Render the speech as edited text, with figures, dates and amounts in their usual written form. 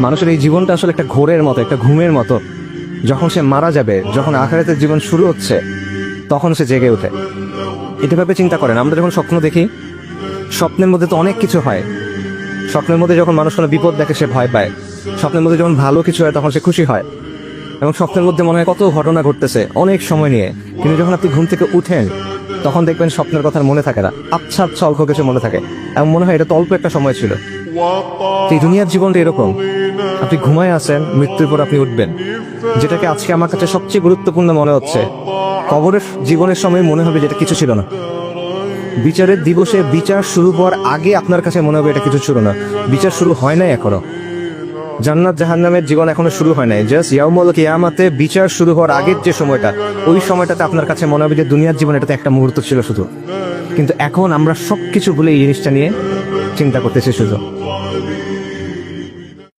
মানুষের এই জীবনটা আসলে একটা ঘোরের মতো, একটা ঘুমের মতো। যখন সে মারা যাবে, যখন আখিরাতের জীবন শুরু হচ্ছে, তখন সে জেগে ওঠে। এটা ভাবে চিন্তা করেন, আমরা যখন স্বপ্ন দেখি, স্বপ্নের মধ্যে তো অনেক কিছু হয়। স্বপ্নের মধ্যে যখন মানুষ কোনো বিপদ দেখে সে ভয় পায়, স্বপ্নের মধ্যে যখন ভালো কিছু হয় তখন সে খুশি হয়, এবং স্বপ্নের মধ্যে মনে হয় কত ঘটনা ঘটতেছে অনেক সময় নিয়ে। কিন্তু যখন আপনি ঘুম থেকে উঠেন, তখন দেখবেন স্বপ্নের কথা মনে থাকে না, আচ্ছা আচ্ছা অল্প কিছু মনে থাকে, এবং মনে হয় এটা তো অল্প একটা সময় ছিল। তো এই দুনিয়ার জীবনটা এরকম, আপনি ঘুমায় আছেন, মৃত্যুর পর আপনি উঠবেন। যেটাকে আজকে আমার কাছে সবচেয়ে গুরুত্বপূর্ণ মনে হচ্ছে, কবরের জীবনের সময় মনে হবে যেটা কিছু ছিল না। বিচারের দিবসে বিচার শুরু হওয়ার আগে আপনার কাছে মনে হবে এটা কিছু ছিল না। বিচার শুরু হয় নাই এখনো, জান্নাত জাহান্নামের জীবন এখনো শুরু হয় নাই। জাস্ট ইয়াউমুল কিয়ামাতে বিচার শুরু হওয়ার আগের যে সময়টা, ওই সময়টাতে আপনার কাছে মনে হবে যে দুনিয়ার জীবন এটাতে একটা মুহূর্ত ছিল শুধু। কিন্তু এখন আমরা সবকিছু ভুলে এই জিনিসটা নিয়ে চিন্তা করতেছি শুধু।